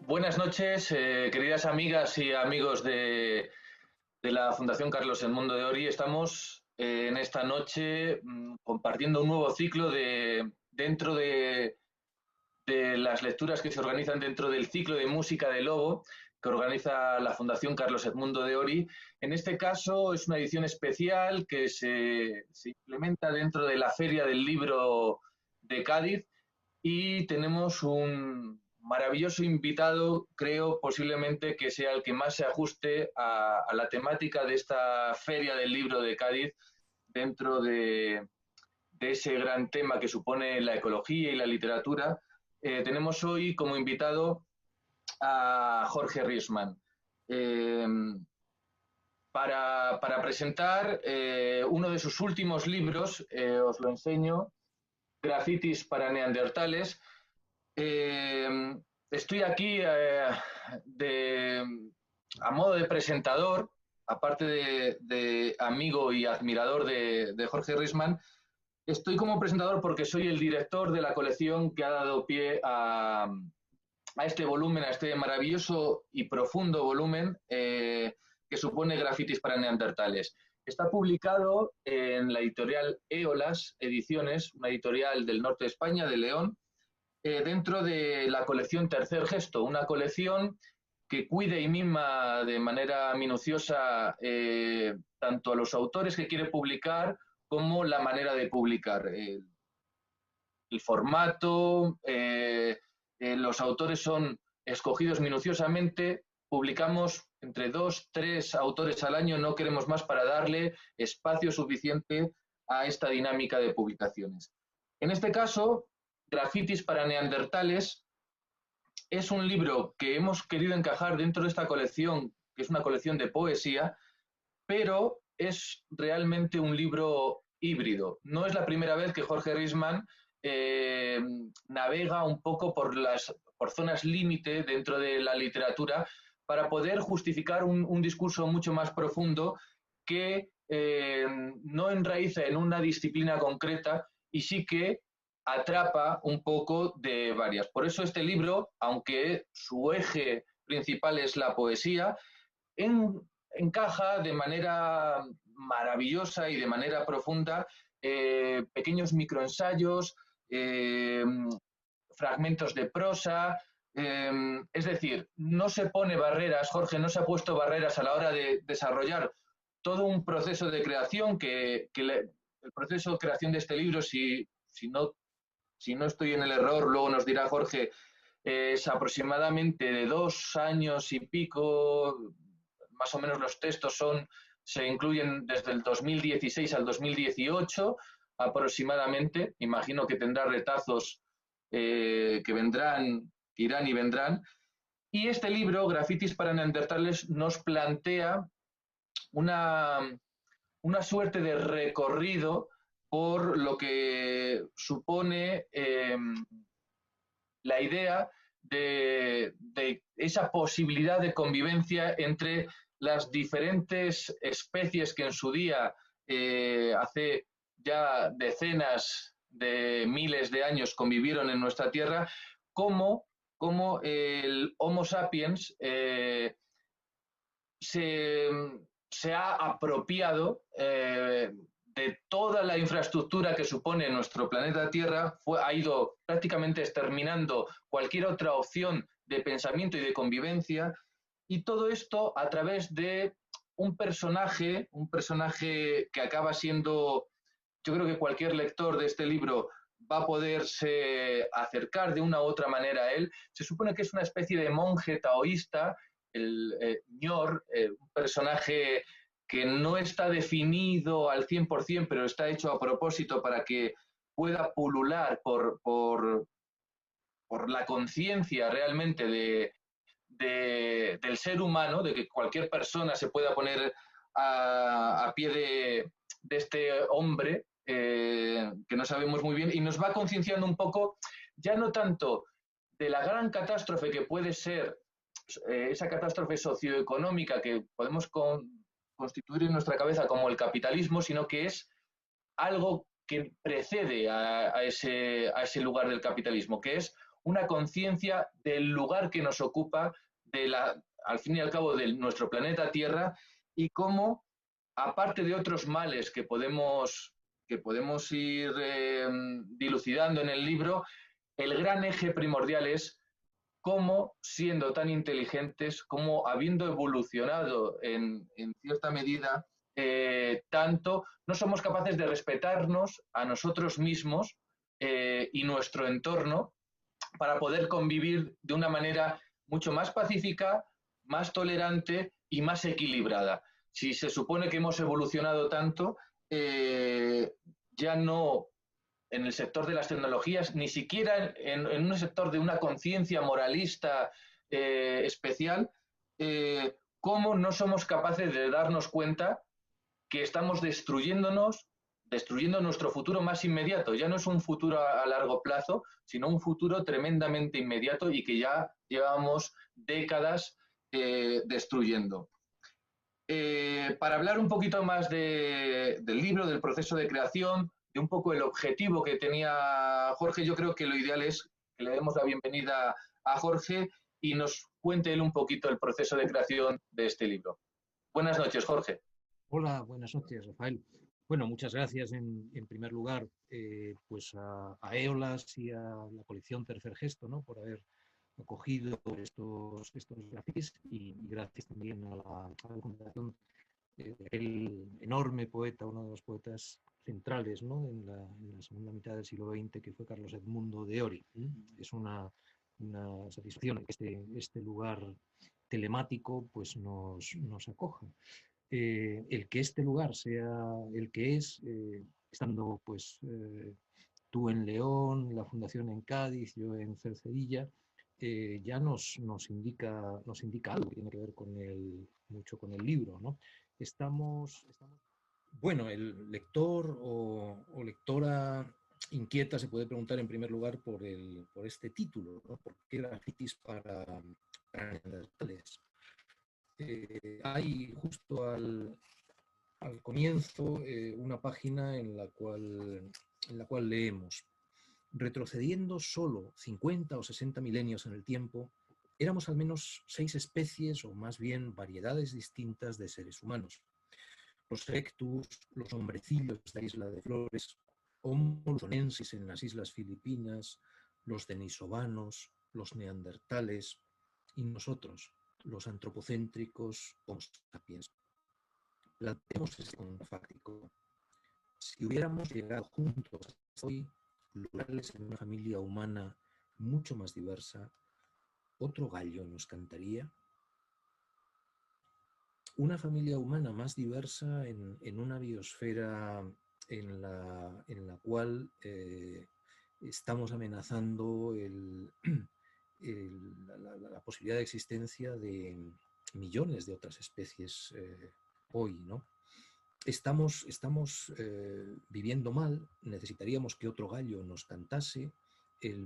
Buenas noches, queridas amigas y amigos de la Fundación Carlos Edmundo de Ory. Estamos en esta noche compartiendo un nuevo ciclo dentro de las lecturas que se organizan dentro del ciclo de música de Lobo que organiza la Fundación Carlos Edmundo de Ory. En este caso es una edición especial que se implementa dentro de la Feria del Libro de Cádiz y tenemos un maravilloso invitado, creo posiblemente que sea el que más se ajuste a la temática de esta Feria del Libro de Cádiz dentro de ese gran tema que supone la ecología y la literatura. Tenemos hoy como invitado a Jorge Riesman para presentar uno de sus últimos libros, os lo enseño, Grafitis para Neandertales. Estoy aquí a modo de presentador, aparte de amigo y admirador de Jorge Riesman. Estoy como presentador porque soy el director de la colección que ha dado pie a este volumen, a este maravilloso y profundo volumen que supone Grafitis para Neandertales. Está publicado en la editorial Éolas Ediciones, una editorial del norte de España, de León, dentro de la colección Tercer Gesto, una colección que cuida y mima de manera minuciosa tanto a los autores que quiere publicar como la manera de publicar. El formato, los autores son escogidos minuciosamente, publicamos entre 2, 3 autores al año, no queremos más para darle espacio suficiente a esta dinámica de publicaciones. En este caso, Grafitis para Neandertales es un libro que hemos querido encajar dentro de esta colección, que es una colección de poesía, pero es realmente un libro híbrido. No es la primera vez que Jorge Riesman navega un poco por zonas límite dentro de la literatura para poder justificar un discurso mucho más profundo que no enraiza en una disciplina concreta y sí que atrapa un poco de varias. Por eso este libro, aunque su eje principal es la poesía, encaja de manera maravillosa y de manera profunda pequeños microensayos, fragmentos de prosa, es decir, no se pone barreras, Jorge no se ha puesto barreras a la hora de desarrollar todo un proceso de creación el proceso de creación de este libro, si no estoy en el error, luego nos dirá Jorge, es aproximadamente de 2 años y pico, más o menos los textos se incluyen desde el 2016 al 2018 aproximadamente, imagino que tendrá retazos que vendrán, irán y vendrán, y este libro, Grafitis para Neandertales, nos plantea una suerte de recorrido por lo que supone la idea de esa posibilidad de convivencia entre las diferentes especies que en su día, hace ya decenas de miles de años, convivieron en nuestra Tierra, como el Homo sapiens se ha apropiado de toda la infraestructura que supone nuestro planeta Tierra, ha ido prácticamente exterminando cualquier otra opción de pensamiento y de convivencia, y todo esto a través de un personaje que acaba siendo, yo creo que cualquier lector de este libro va a poderse acercar de una u otra manera a él. Se supone que es una especie de monje taoísta, el Ñor, un personaje que no está definido al 100%, pero está hecho a propósito para que pueda pulular por la conciencia realmente del ser humano, de que cualquier persona se pueda poner a pie de este hombre que no sabemos muy bien, y nos va concienciando un poco, ya no tanto de la gran catástrofe que puede ser esa catástrofe socioeconómica que podemos constituir en nuestra cabeza como el capitalismo, sino que es algo que precede a ese lugar del capitalismo, que es una conciencia del lugar que nos ocupa, al fin y al cabo, de nuestro planeta Tierra, y cómo, aparte de otros males que podemos ir dilucidando en el libro, el gran eje primordial es cómo, siendo tan inteligentes, cómo habiendo evolucionado en cierta medida, tanto, no somos capaces de respetarnos a nosotros mismos y nuestro entorno para poder convivir de una manera mucho más pacífica, más tolerante y más equilibrada. Si se supone que hemos evolucionado tanto, ya no en el sector de las tecnologías, ni siquiera en un sector de una conciencia moralista especial, cómo no somos capaces de darnos cuenta que estamos destruyendo nuestro futuro más inmediato. Ya no es un futuro a largo plazo, sino un futuro tremendamente inmediato y que ya llevamos décadas destruyendo. Para hablar un poquito más del libro, del proceso de creación, de un poco el objetivo que tenía Jorge, yo creo que lo ideal es que le demos la bienvenida a Jorge y nos cuente él un poquito el proceso de creación de este libro. Buenas noches, Jorge. Hola, buenas noches, Rafael. Bueno, muchas gracias en primer lugar pues a EOLAS y a la colección Tercer Gesto, ¿no?, por haber acogido estos grafitis, y gracias también a la Fundación de aquel enorme poeta, uno de los poetas centrales, ¿no?, en la segunda mitad del siglo XX, que fue Carlos Edmundo de Ory. Es una satisfacción que este lugar telemático pues nos acoja. El que este lugar sea el que es, estando pues tú en León, la Fundación en Cádiz, yo en Cercedilla, ya nos indica algo que tiene que ver mucho con el libro, ¿no? Bueno, el lector o lectora inquieta se puede preguntar en primer lugar por este título, ¿no? ¿Por qué grafitis para neandertales? Hay justo al comienzo una página en la cual leemos: retrocediendo solo 50 o 60 milenios en el tiempo, éramos al menos 6 especies, o más bien variedades distintas de seres humanos. Los erectus, los hombrecillos de la isla de Flores, Homo luzonensis en las islas Filipinas, los denisovanos, los neandertales y nosotros, los antropocéntricos Homo sapiens. Planteemos este contrafáctico. Si hubiéramos llegado juntos hasta hoy, plurales en una familia humana mucho más diversa, ¿otro gallo nos cantaría? Una familia humana más diversa en una biosfera en la cual estamos amenazando la posibilidad de existencia de millones de otras especies hoy, ¿no? Estamos viviendo mal, necesitaríamos que otro gallo nos cantase. El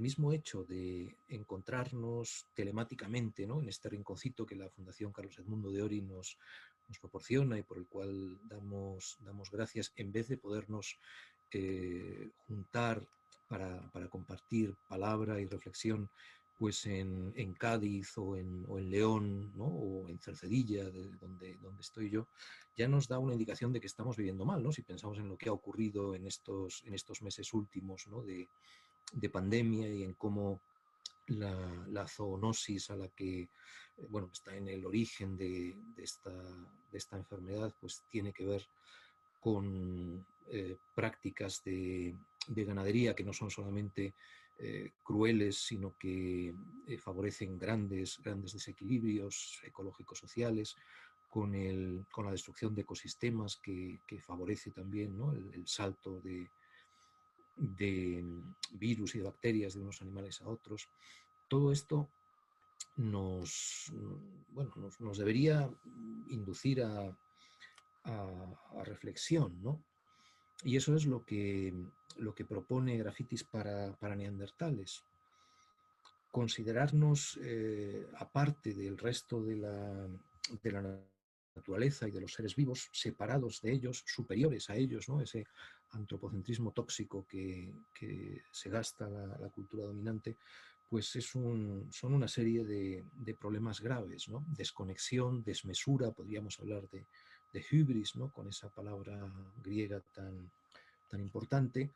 mismo hecho de encontrarnos telemáticamente, ¿no?, en este rinconcito que la Fundación Carlos Edmundo de Ory nos proporciona y por el cual damos gracias, en vez de podernos juntar para compartir palabra y reflexión pues en Cádiz o en León, ¿no?, o en Cercedilla, donde estoy yo, ya nos da una indicación de que estamos viviendo mal, ¿no? Si pensamos en lo que ha ocurrido en estos meses últimos, ¿no?, de pandemia, y en cómo la zoonosis a la que bueno, está en el origen de esta enfermedad, pues tiene que ver con prácticas de ganadería que no son solamente crueles, sino que favorecen grandes desequilibrios ecológicos sociales, con la destrucción de ecosistemas que favorece también, ¿no?, el salto de virus y de bacterias de unos animales a otros. Todo esto nos debería inducir a reflexión, ¿no? Y eso es lo que propone Grafitis para neandertales. Considerarnos aparte del resto de la naturaleza y de los seres vivos, separados de ellos, superiores a ellos, ¿no? Ese antropocentrismo tóxico que se gasta la cultura dominante, pues son una serie de problemas graves, ¿no? Desconexión, desmesura, podríamos hablar de hybris, ¿no? Con esa palabra griega tan importante.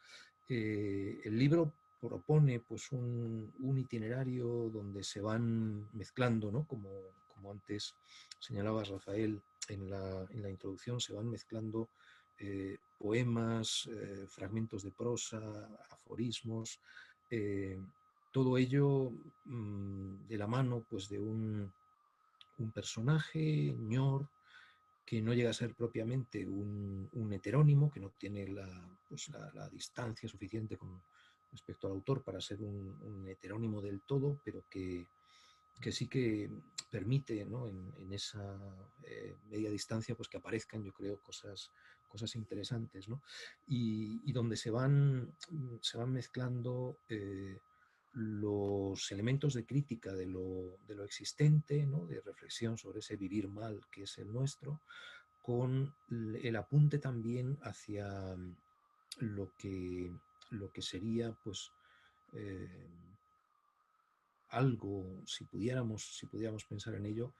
El libro propone pues un itinerario donde se van mezclando, ¿no? Como antes señalabas, Rafael, en la introducción, se van mezclando poemas, fragmentos de prosa, aforismos, todo ello de la mano pues, de un personaje, Ñor, que no llega a ser propiamente un heterónimo, que no tiene la distancia suficiente con respecto al autor para ser un heterónimo del todo, pero que sí que permite, ¿no? en esa media distancia pues que aparezcan, yo creo, cosas interesantes, ¿no? Y donde se van mezclando los elementos de crítica de lo existente, ¿no? De reflexión sobre ese vivir mal que es el nuestro, con el apunte también hacia lo que, lo que sería pues eh, algo, si pudiéramos pensar en ello,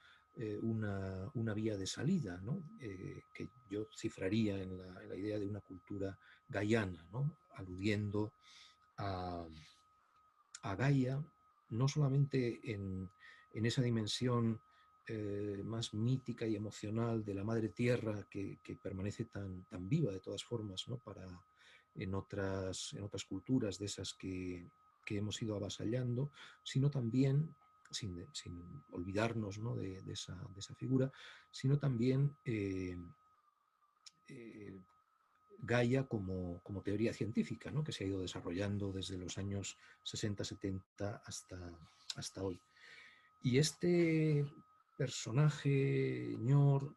una vía de salida, ¿no? Que yo cifraría en la idea de una cultura gaiana, ¿no? Aludiendo a, a Gaia, no solamente en esa dimensión más mítica y emocional de la madre tierra que permanece tan viva de todas formas, ¿no? En otras culturas de esas que hemos ido avasallando, sino también, sin olvidarnos, ¿no? de esa figura, sino también eh, Gaia como teoría científica, ¿no? Que se ha ido desarrollando desde los años 60-70 hasta hoy. Y este personaje, Ñor,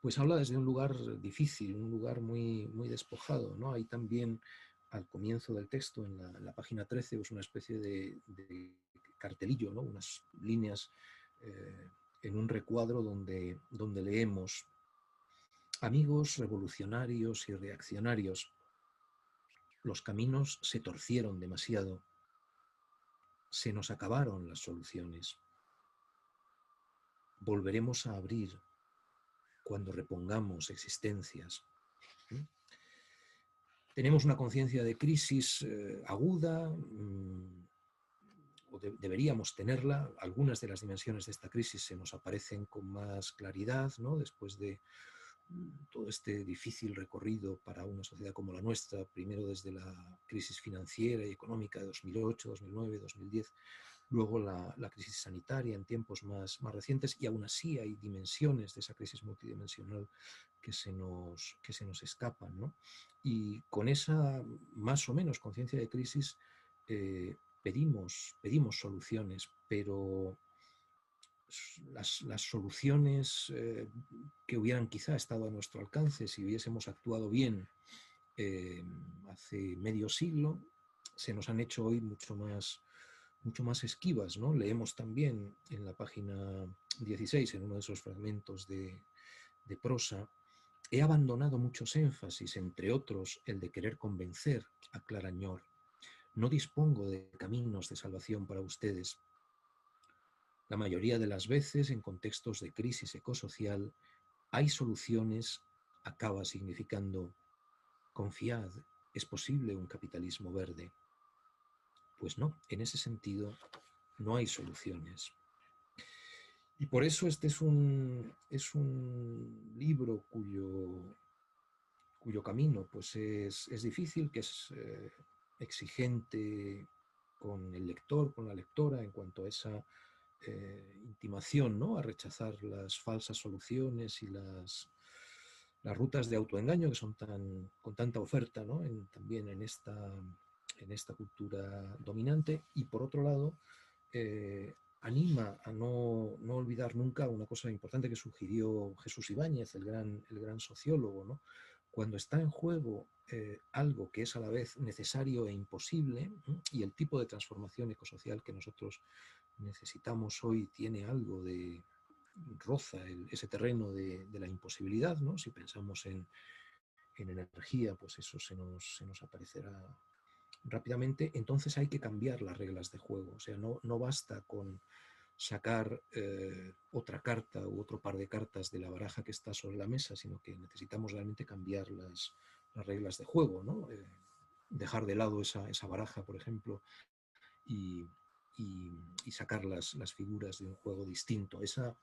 pues habla desde un lugar difícil, un lugar muy despojado, ¿no? Hay también al comienzo del texto, en la página 13, pues una especie de cartelillo, ¿no? Unas líneas en un recuadro donde leemos: amigos revolucionarios y reaccionarios, los caminos se torcieron demasiado, se nos acabaron las soluciones. Volveremos a abrir cuando repongamos existencias. Tenemos una conciencia de crisis aguda, o deberíamos tenerla. Algunas de las dimensiones de esta crisis se nos aparecen con más claridad, ¿no? Después de todo este difícil recorrido para una sociedad como la nuestra, primero desde la crisis financiera y económica de 2008, 2009, 2010, luego la crisis sanitaria en tiempos más recientes, y aún así hay dimensiones de esa crisis multidimensional que se nos escapan, ¿no? Y con esa más o menos conciencia de crisis pedimos soluciones, pero las soluciones que hubieran quizá estado a nuestro alcance si hubiésemos actuado bien hace medio siglo, se nos han hecho hoy mucho más esquivas, ¿no? Leemos también en la página 16, en uno de esos fragmentos de prosa: he abandonado muchos énfasis, entre otros el de querer convencer a Clara Ñor. No dispongo de caminos de salvación para ustedes. La mayoría de las veces, en contextos de crisis ecosocial, hay soluciones, acaba significando: confiad, es posible un capitalismo verde. Pues no, en ese sentido no hay soluciones. Y por eso este es un libro cuyo camino pues es difícil, que es exigente con el lector, con la lectora, en cuanto a esa intimación, ¿no? A rechazar las falsas soluciones y las rutas de autoengaño que son con tanta oferta, ¿no? También en esta cultura dominante. Y por otro lado, anima a no olvidar nunca una cosa importante que sugirió Jesús Ibáñez, el gran sociólogo, ¿no? Cuando está en juego algo que es a la vez necesario e imposible, ¿no? Y el tipo de transformación ecosocial que nosotros necesitamos hoy tiene algo roza ese terreno de la imposibilidad, ¿no? Si pensamos en en energía, pues eso se nos aparecerá rápidamente. Entonces hay que cambiar las reglas de juego. O sea, no basta con sacar otra carta u otro par de cartas de la baraja que está sobre la mesa, sino que necesitamos realmente cambiar las reglas de juego, ¿no? Dejar de lado esa baraja, por ejemplo, y, y sacar las figuras de un juego distinto. Esa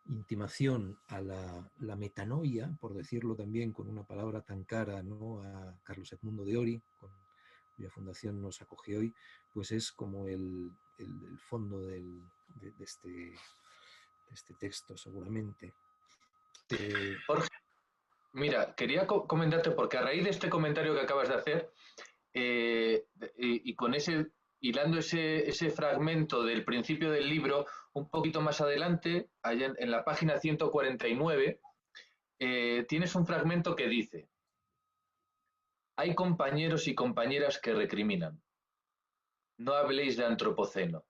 intimación a la metanoia, por decirlo también con una palabra tan cara, ¿no?, a Carlos Edmundo de Ori, cuya fundación nos acoge hoy, pues es como el fondo de este texto, seguramente. Jorge, mira, quería comentarte, porque a raíz de este comentario que acabas de hacer, y con hilando ese fragmento del principio del libro, un poquito más adelante, allá en la página 149, tienes un fragmento que dice: hay compañeros y compañeras que recriminan. No habléis de antropoceno,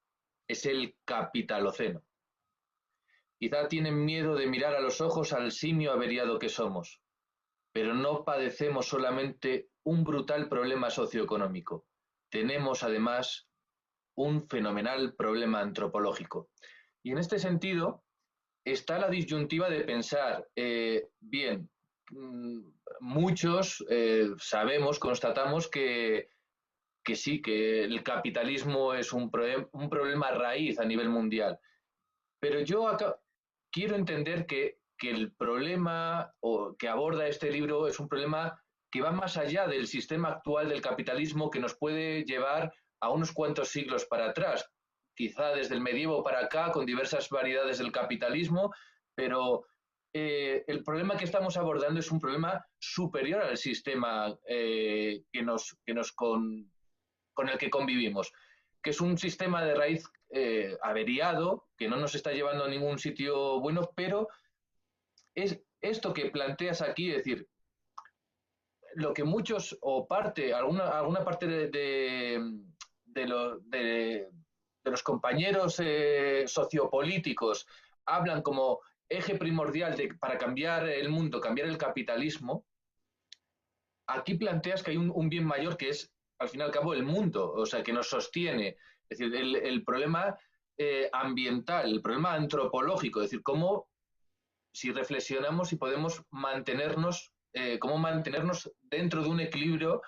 es el capitaloceno. Quizá tienen miedo de mirar a los ojos al simio averiado que somos, pero no padecemos solamente un brutal problema socioeconómico. Tenemos además un fenomenal problema antropológico. Y en este sentido está la disyuntiva de pensar, bien, muchos sabemos, constatamos que sí, que el capitalismo es un problema raíz a nivel mundial. Pero yo acá quiero entender que el problema que aborda este libro es un problema que va más allá del sistema actual del capitalismo, que nos puede llevar a unos cuantos siglos para atrás, quizá desde el medievo para acá, con diversas variedades del capitalismo, pero el problema que estamos abordando es un problema superior al sistema con el que convivimos, que es un sistema de raíz averiado, que no nos está llevando a ningún sitio bueno, pero es esto que planteas aquí, es decir, lo que muchos, o alguna parte de los compañeros sociopolíticos hablan como eje primordial para cambiar el mundo, cambiar el capitalismo. Aquí planteas que hay un bien mayor, que es, al fin y al cabo, el mundo, o sea, que nos sostiene. Es decir, el problema ambiental, el problema antropológico, es decir, cómo, si reflexionamos, si podemos cómo mantenernos dentro de un equilibrio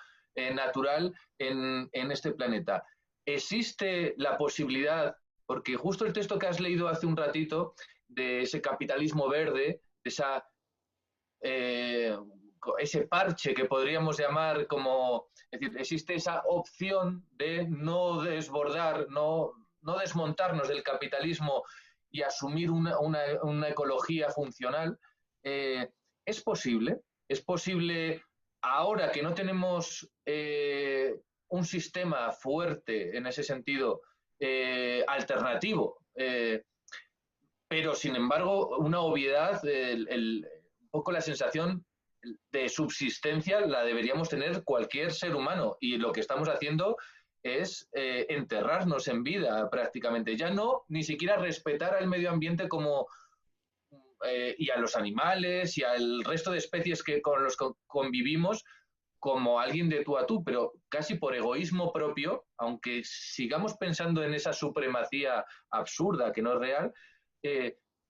natural en este planeta. Existe la posibilidad, porque justo el texto que has leído hace un ratito, de ese capitalismo verde, de ese parche que podríamos llamar como, es decir, existe esa opción de no desbordar, no desmontarnos del capitalismo y asumir una ecología funcional. Es posible ahora que no tenemos un sistema fuerte en ese sentido, alternativo, pero sin embargo una obviedad, un poco la sensación de subsistencia la deberíamos tener cualquier ser humano, y lo que estamos haciendo es enterrarnos en vida prácticamente, ya no ni siquiera respetar al medio ambiente como y a los animales y al resto de especies con los que convivimos como alguien de tú a tú, pero casi por egoísmo propio, aunque sigamos pensando en esa supremacía absurda que no es real,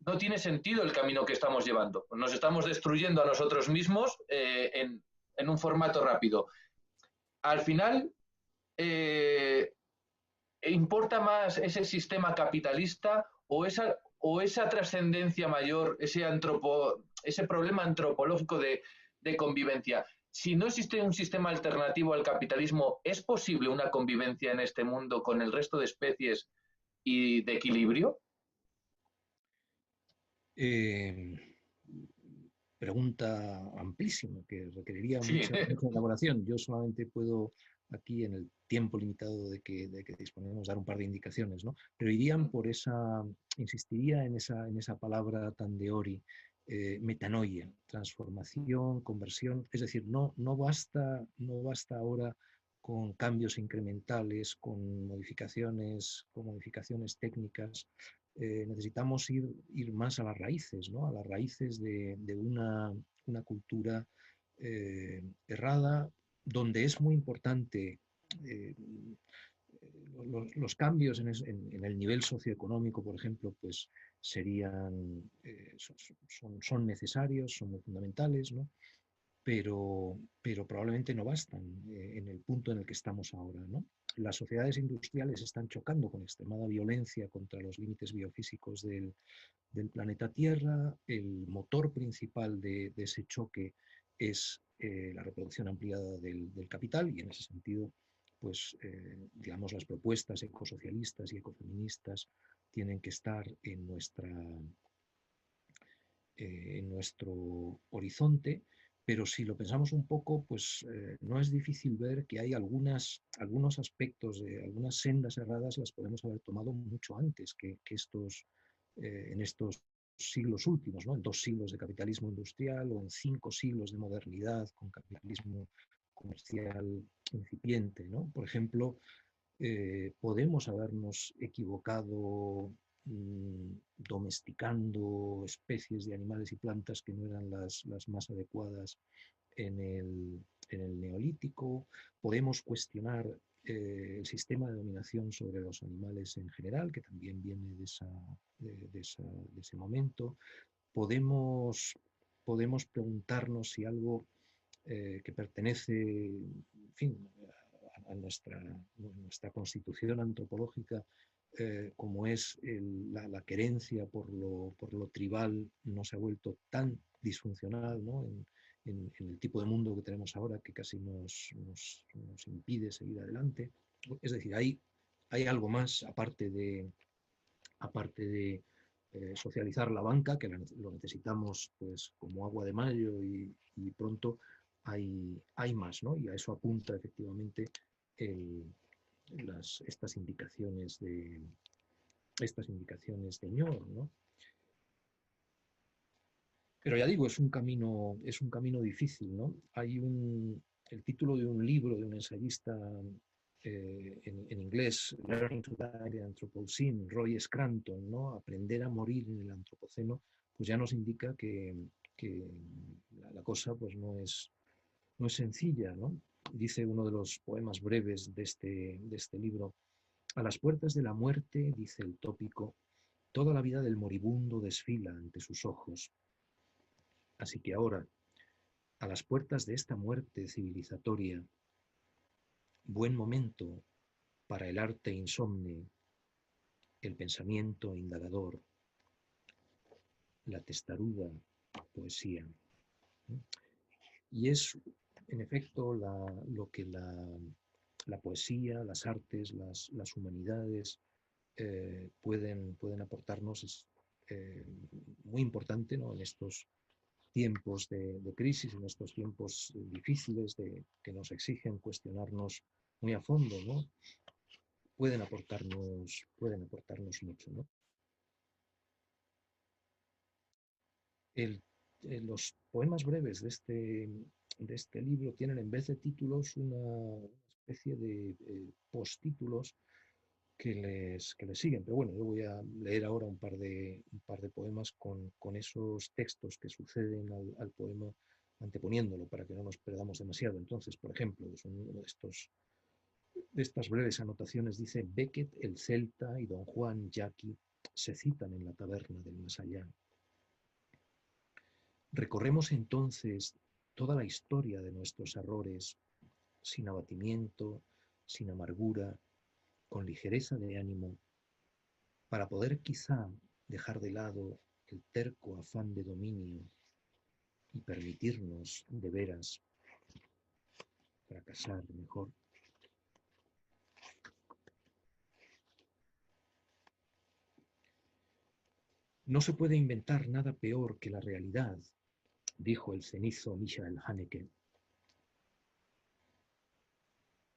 no tiene sentido el camino que estamos llevando. Nos estamos destruyendo a nosotros mismos en un formato rápido. Al final, ¿importa más ese sistema capitalista o esa trascendencia mayor, ese problema antropológico de convivencia? Si no existe un sistema alternativo al capitalismo, ¿es posible una convivencia en este mundo con el resto de especies y de equilibrio? Pregunta amplísima que requeriría Sí. mucha elaboración. Yo solamente puedo aquí, en el tiempo limitado de que disponemos, dar un par de indicaciones, ¿no? Pero irían por insistiría en esa palabra tan de Ori, metanoia, transformación, conversión. Es decir, no basta ahora con cambios incrementales, con modificaciones técnicas. Necesitamos ir más a las raíces, ¿no? A las raíces de una cultura errada, donde es muy importante los cambios en el nivel socioeconómico, por ejemplo, pues serían, son necesarios, son muy fundamentales, ¿no? Pero probablemente no bastan en el punto en el que estamos ahora, ¿no? Las sociedades industriales están chocando con extremada violencia contra los límites biofísicos del planeta Tierra. El motor principal de ese choque es la reproducción ampliada del capital, y en ese sentido, pues, digamos, las propuestas ecosocialistas y ecofeministas tienen que estar en nuestro horizonte. Pero si lo pensamos un poco, pues no es difícil ver que hay algunos aspectos de algunas sendas erradas las podemos haber tomado mucho antes que en estos siglos últimos, ¿no? En 2 siglos de capitalismo industrial o en 5 siglos de modernidad con capitalismo comercial incipiente, ¿no? Por ejemplo, podemos habernos equivocado domesticando especies de animales y plantas que no eran las más adecuadas en el Neolítico. Podemos cuestionar el sistema de dominación sobre los animales en general, que también viene de ese momento. Podemos preguntarnos si algo que pertenece, en fin, a nuestra constitución antropológica, como es la querencia por lo tribal, no se ha vuelto tan disfuncional, ¿no? En el tipo de mundo que tenemos ahora, que casi nos impide seguir adelante. Es decir, hay algo más, aparte de socializar la banca, que lo necesitamos pues como agua de mayo, y pronto hay más, ¿no? Y a eso apunta efectivamente el, estas indicaciones de Ñor, ¿no? Pero ya digo, es un camino difícil, ¿no? El título de un libro de un ensayista en inglés, Learning to Die in the Anthropocene, Roy Scranton, ¿no? Aprender a morir en el Antropoceno, pues ya nos indica que la cosa pues no es sencilla, ¿no? Dice uno de los poemas breves de este libro: a las puertas de la muerte, dice el tópico, toda la vida del moribundo desfila ante sus ojos. Así que ahora, a las puertas de esta muerte civilizatoria, buen momento para el arte insomne, el pensamiento indagador, la testaruda poesía. Y es, en efecto, lo que la poesía, las artes, las humanidades pueden aportarnos. Es muy importante, ¿no? En estos tiempos de crisis, en estos tiempos difíciles que nos exigen cuestionarnos muy a fondo, ¿no? Pueden aportarnos mucho, ¿no? Los poemas breves de este libro tienen, en vez de títulos, una especie de postítulos que les siguen. Pero bueno, yo voy a leer ahora un par de poemas con esos textos que suceden al poema, anteponiéndolo para que no nos perdamos demasiado. Entonces, por ejemplo, pues uno de estas breves anotaciones dice: Beckett, el celta, y don Juan Yaqui se citan en la taberna del más allá. Recorremos entonces toda la historia de nuestros errores, sin abatimiento, sin amargura, con ligereza de ánimo, para poder quizá dejar de lado el terco afán de dominio y permitirnos de veras fracasar mejor. No se puede inventar nada peor que la realidad, dijo el cenizo Michael Haneke.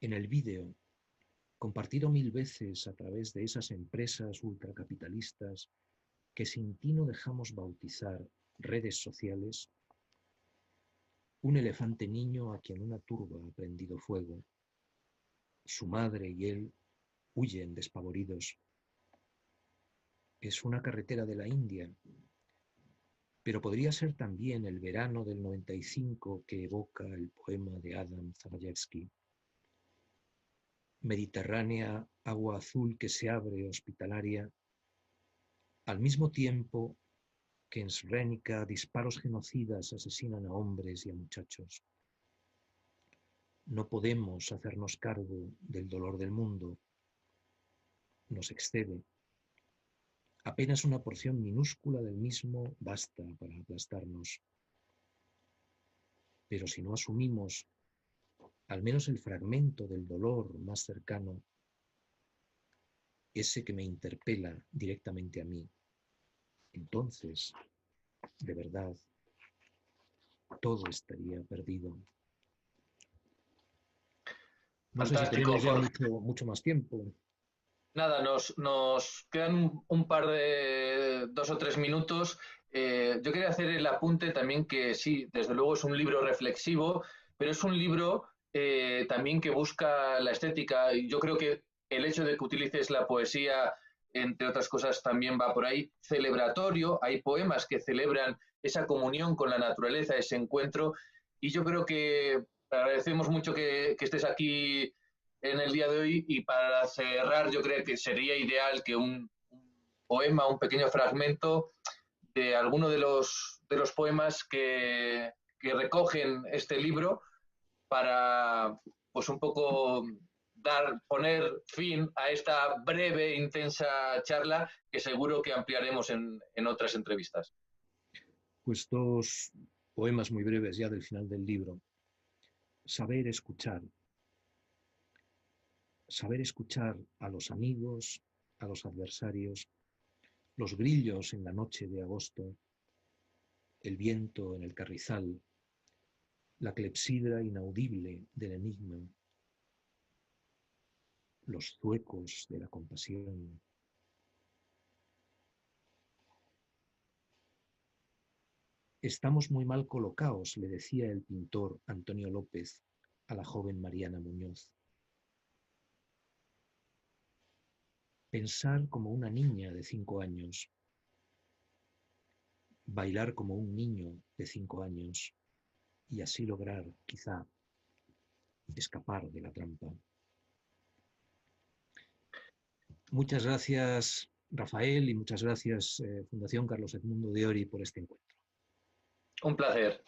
En el vídeo, compartido 1000 veces a través de esas empresas ultracapitalistas que sin tino dejamos bautizar redes sociales, un elefante niño a quien una turba ha prendido fuego. Su madre y él huyen despavoridos. Es una carretera de la India, pero podría ser también el verano del 95 que evoca el poema de Adam Zambayevsky. Mediterránea, agua azul que se abre hospitalaria, al mismo tiempo que en Srebrenica disparos genocidas asesinan a hombres y a muchachos. No podemos hacernos cargo del dolor del mundo. Nos excede. Apenas una porción minúscula del mismo basta para aplastarnos. Pero si no asumimos al menos el fragmento del dolor más cercano, ese que me interpela directamente a mí, entonces, de verdad, todo estaría perdido. No sé si Fantástico, tenemos ya Jorge. mucho más tiempo. Nada, nos quedan un par de 2 o 3 minutos. Yo quería hacer el apunte también que sí, desde luego es un libro reflexivo, pero es un libro también que busca la estética. Y yo creo que el hecho de que utilices la poesía, entre otras cosas, también va por ahí, celebratorio. Hay poemas que celebran esa comunión con la naturaleza, ese encuentro. Y yo creo que agradecemos mucho que estés aquí en el día de hoy, y para cerrar yo creo que sería ideal que un poema, un pequeño fragmento de alguno de los poemas que recogen este libro para pues un poco poner fin a esta breve, intensa charla que seguro que ampliaremos en otras entrevistas. Pues dos poemas muy breves ya del final del libro. Saber escuchar. Saber escuchar a los amigos, a los adversarios, los grillos en la noche de agosto, el viento en el carrizal, la clepsidra inaudible del enigma, los zuecos de la compasión. Estamos muy mal colocados, le decía el pintor Antonio López a la joven Mariana Muñoz. Pensar como una niña de 5 años, bailar como un niño de 5 años y así lograr, quizá, escapar de la trampa. Muchas gracias, Rafael, y muchas gracias, Fundación Carlos Edmundo de Ory, por este encuentro. Un placer.